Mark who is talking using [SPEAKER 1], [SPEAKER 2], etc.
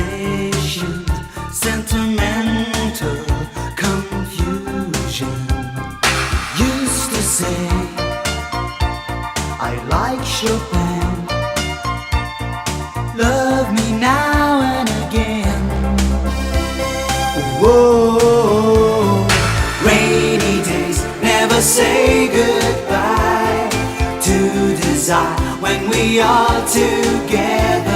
[SPEAKER 1] impatient, sentimental confusion. Used to say I like Chopin. Love me now and again. Whoa, rainy days never say goodbye to desire when we are together.